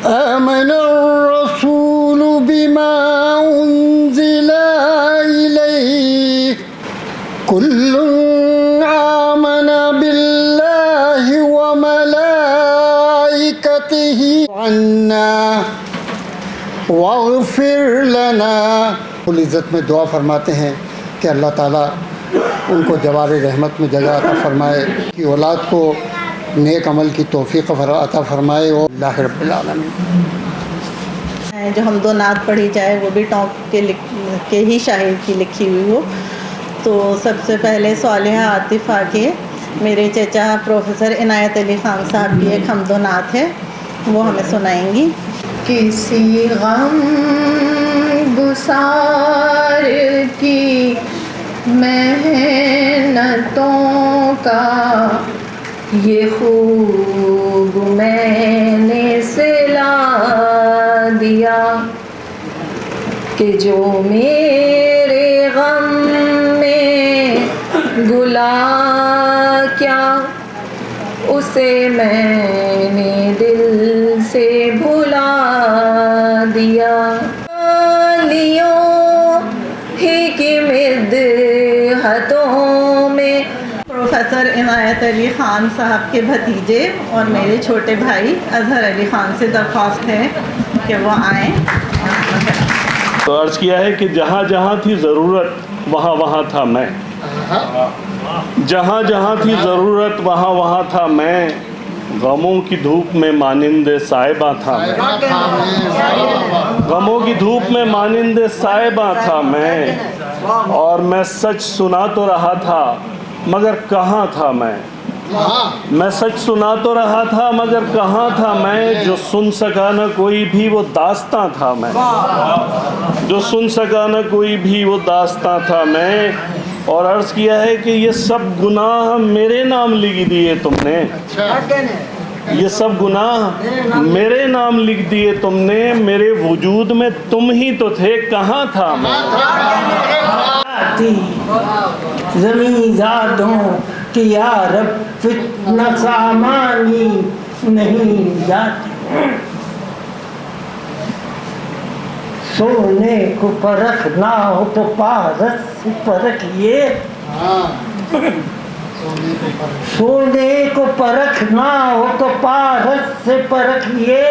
آمن الرسول بما انزل الیہ کل آمن باللہ وملائکتہ عنا واغفر لنا. العزت میں دعا فرماتے ہیں کہ اللہ تعالیٰ ان کو جوار رحمت میں جگہ عطا فرمائے، کہ اولاد کو نیک عمل کی توفیق عطا فرمائے. اور اللہ رب العالمین. جو حمد و نعت پڑھی جائے وہ بھی ٹونک کے ہی شاعر کی لکھی ہوئی ہو. تو سب سے پہلے صالحہ عاطفہ کے میرے چچا پروفیسر عنایت علی خان صاحب کی ایک حمد و نعت ہے، وہ ہمیں سنائیں گی. کسی غم گسار کی محنتوں کا یہ خوب میں نے سلا دیا کہ جو میرے غم میں گلا کیا اسے میں نے دل سے بھلا دیا. ہی کی مدحتوں میں پروفیسر عنایت علی خان صاحب کے بھتیجے اور میرے چھوٹے بھائی اظہر علی خان سے درخواست ہے کہ وہ آئیں. تو عرض کیا ہے کہ جہاں جہاں تھی ضرورت وہاں وہاں تھا میں، جہاں جہاں تھی ضرورت وہاں وہاں تھا میں، غموں کی دھوپ میں مانند صائبہ تھا میں، غموں کی دھوپ میں مانند صائبہ تھا میں، اور میں سچ سنا تو رہا تھا مگر کہاں تھا میں سچ سنا تو رہا تھا مگر کہاں تھا میں، جو سن سکا نہ کوئی بھی وہ داستاں تھا میں، جو سن سکا نہ کوئی بھی وہ داستاں تھا میں. اور عرض کیا ہے کہ یہ سب گناہ میرے نام لکھ دیے تم نے، یہ سب گناہ میرے نام لکھ دیے تم نے، میرے وجود میں تم ہی تو تھے کہاں تھا میں. زمین زادوں کی یا رب فتنہ سامانی نہیں جاتی، سونے کو پرکھنا ہو تو پارس سے پرکھیے، سونے کو پرکھنا ہو تو پارس سے پرکھیے،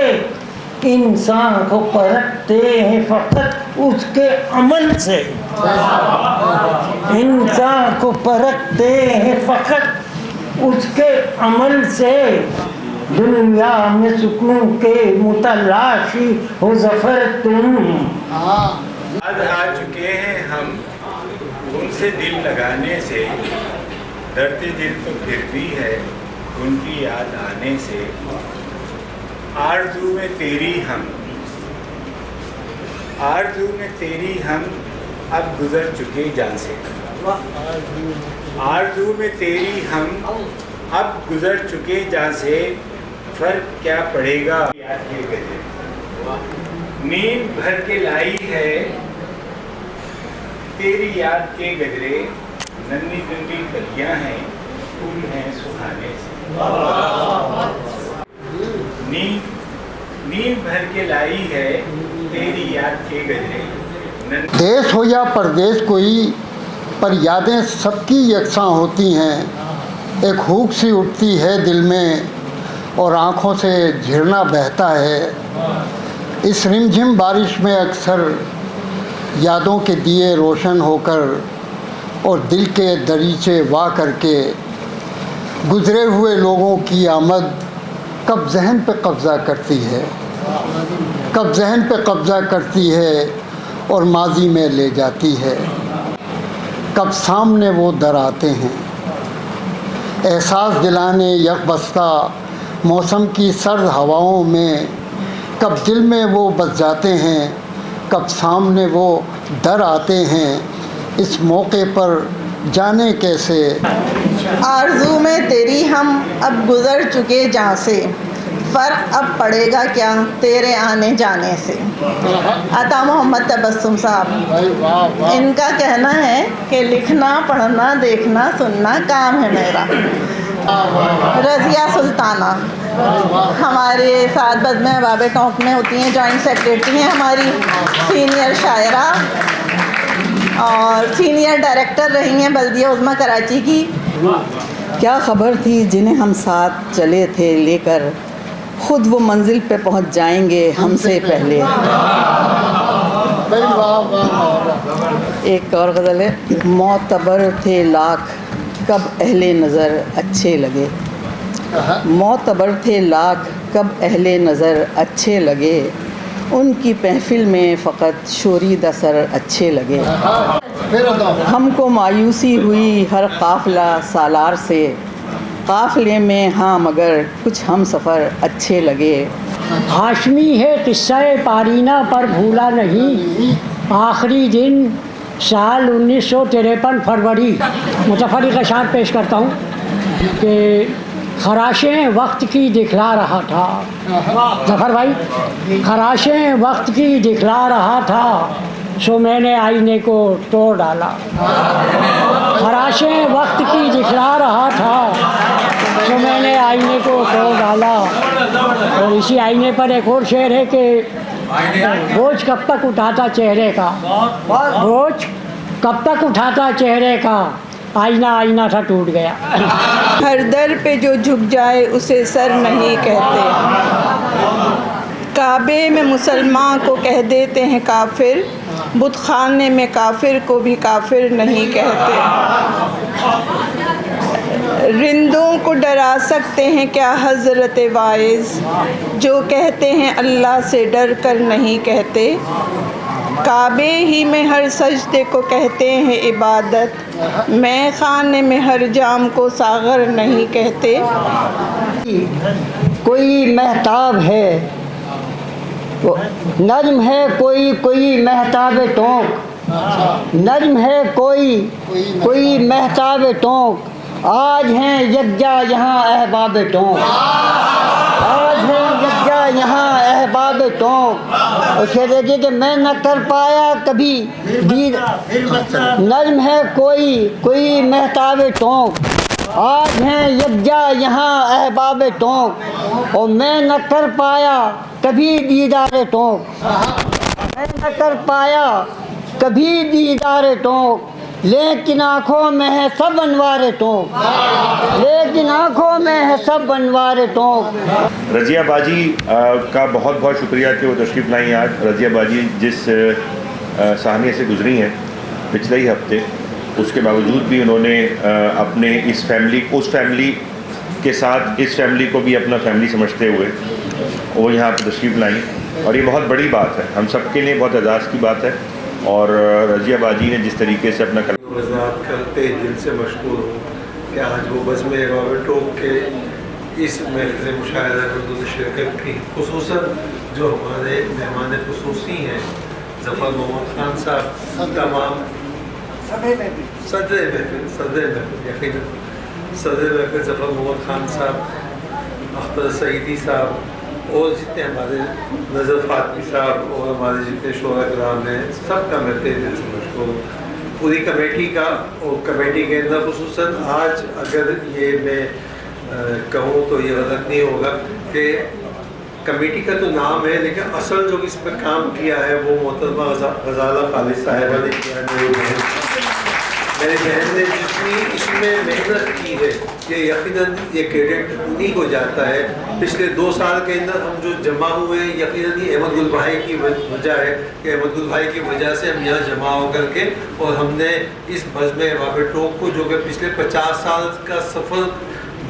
انسان کو پرکھتے ہیں فقط اس کے عمل سے، انسان کو پرکھتے ہیں فقط اس کے عمل سے، دنیا میں سکون کے متلاشی ہو ظفر تم. آج آ چکے ہیں ہم ان سے دل لگانے سے، ڈرتے دل تو پھر بھی ہے ان کی یاد آنے سے، آرزو میں تیری ہم، آرزو میں تیری ہم اب گزر چکے جان سے، آرزو میں تیری ہم اب گزر چکے جان سے، فرق کیا پڑے گا یاد کے گجرے، نیند بھر کے لائی ہے تیری یاد کے گجرے، ننھی ننھی کلیاں ہیں پھول ہیں سہانے سے، نیند بھر کے لائی ہے تیری یاد کے گجرے. دیس ہو یا پردیس کوئی، پر یادیں سب کی یکساں ہوتی ہیں، ایک ہوک سی اٹھتی ہے دل میں اور آنکھوں سے جھرنا بہتا ہے، اس رمجھم بارش میں اکثر یادوں کے دیے روشن ہو کر اور دل کے دریچے وا کر کے، گزرے ہوئے لوگوں کی آمد کب ذہن پہ قبضہ کرتی ہے، کب ذہن پہ قبضہ کرتی ہے اور ماضی میں لے جاتی ہے، کب سامنے وہ در آتے ہیں، احساس دلانے یک بستہ موسم کی سرد ہواؤں میں، کب دل میں وہ بس جاتے ہیں، کب سامنے وہ در آتے ہیں، اس موقع پر جانے کیسے. آرزو میں تیری ہم اب گزر چکے جہاں سے، فرق اب پڑے گا کیا تیرے آنے جانے سے. عطا محمد تبسم صاحب، ان کا کہنا ہے کہ لکھنا پڑھنا دیکھنا سننا کام ہے میرا. رضیہ سلطانہ، ہمارے ساتھ بزم احباب ٹونک میں ہوتی ہیں، جوائنٹ سیکریٹری ہیں ہماری، سینئر شاعرہ اور سینئر ڈائریکٹر رہی ہیں بلدیہ عظمیٰ کراچی کی۔ کیا خبر تھی جنہیں ہم ساتھ چلے تھے لے کر، خود وہ منزل پہ پہنچ جائیں گے ہم سے پہلے۔ ایک اور غزل ہے، معتبر تھے لاکھ کب اہل نظر اچھے لگے، معتبر تھے لاکھ کب اہل نظر اچھے لگے، ان کی محفل میں فقط شوریدہ سر اچھے لگے۔ ہم کو مایوسی ہوئی ہر قافلہ سالار سے، قافلے میں ہاں مگر کچھ ہم سفر اچھے لگے۔ ہاشمی ہے قصہ پارینہ پر بھولا نہیں، آخری دن سال 1953 فروری۔ متفرق اشعار پیش کرتا ہوں کہ خراشیں وقت کی دکھلا رہا تھا، ظفر بھائی، خراشیں وقت کی دکھلا رہا تھا سو میں نے آئینے کو توڑ ڈالا، خراشیں وقت کی دکھلا رہا تھا سو میں نے آئینے کو توڑ ڈالا۔ اور اسی آئینے پر ایک اور شعر ہے کہ بوجھ کب تک اٹھاتا چہرے کا، بوجھ کب تک اٹھاتا چہرے کا، آئینہ آئینہ تھا ٹوٹ گیا۔ ہر در پہ جو جھک جائے اسے سر نہیں کہتے، کعبے میں مسلمان کو کہہ دیتے ہیں کافر، بت خانے میں کافر کو بھی کافر نہیں کہتے۔ رندوں کو ڈرا سکتے ہیں کیا حضرت واعظ، جو کہتے ہیں اللہ سے ڈر کر نہیں کہتے، کعبے ہی میں ہر سجدے کو کہتے ہیں عبادت، میں خانے میں ہر جام کو ساغر نہیں کہتے۔ کوئی مہتاب ہے نجم ہے، کوئی مہتاب ٹونک، نجم ہے کوئی مہتاب ٹونک، آج ہیں یکجا یہاں احباب ٹونک، آج ہیں یکجا یہاں احباب ٹونک۔ اسے دیکھیے کہ میں نہ کر پایا کبھی دید، نجم ہے کوئی مہتاب ٹونک، آج ہیں یکجا یہاں احباب ٹونک، اور میں نہ کر پایا کبھی دیدار ٹونک، میں نہ کر پایا کبھی دیدار ٹونک، لیکن آنکھوں میں ہے سب انوار ٹونک، لیکن آنکھوں میں ہے سب انوار ٹونک۔ رضیہ باجی کا بہت بہت شکریہ کہ وہ تشریف لائیں آج۔ رضیہ باجی جس سہانیے سے گزری ہیں پچھلے ہی ہفتے، اس کے باوجود بھی انہوں نے اپنے اس فیملی کے ساتھ اس فیملی کو بھی اپنا فیملی سمجھتے ہوئے وہ یہاں پہ تشریف لائیں، اور یہ بہت بڑی بات ہے، ہم سب کے لیے بہت اعزاز کی بات ہے۔ اور رضیہ باجی نے جس طریقے سے اپنا وضاحت کرتے دل سے مشکور ہوں کہ آج وہ بزم احباب ٹونک کے اس محفل مشاہدہ میں شرکت کی، خصوصاً جو ہمارے مہمان خصوصی ہیں ظفر محمد خان صاحب، تمام صدر محفل ظفر محمد خان صاحب، اختر سعیدی صاحب، اور جتنے ہمارے نظر فاطمی صاحب اور ہمارے جتنے شعراء کرام ہیں، سب کا میں دل سے مشکور ہوں، پوری کمیٹی کا، اور کمیٹی کے اندر خصوصاً آج اگر یہ میں کہوں تو یہ غلط نہیں ہوگا کہ کمیٹی کا تو نام ہے لیکن اصل جو اس پر کام کیا ہے وہ محترمہ غزالہ خالد صاحبہ نے کیا ہے۔ میری بہن نے جتنی اس میں محنت کی ہے یہ یقیناً یہ کریڈٹ انہیں کو جاتا ہے۔ پچھلے 2 سال کے اندر ہم جو جمع ہوئے ہیں یقیناً یہ احمد گل بھائی کی وجہ ہے کہ احمد گل بھائی کی وجہ سے ہم یہاں جمع ہو کر کے، اور ہم نے اس بزم احباب ٹونک کو جو کہ پچھلے 50 سال کا سفر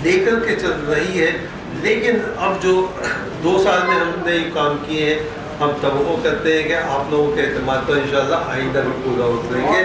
لے کر کے چل رہی ہے، لیکن اب جو 2 سال میں ہم نے یہ کام کیے ہیں، ہم توقع کرتے ہیں کہ آپ لوگوں کے اعتماد پر انشاءاللہ آئندہ بھی پورا اتریں گے۔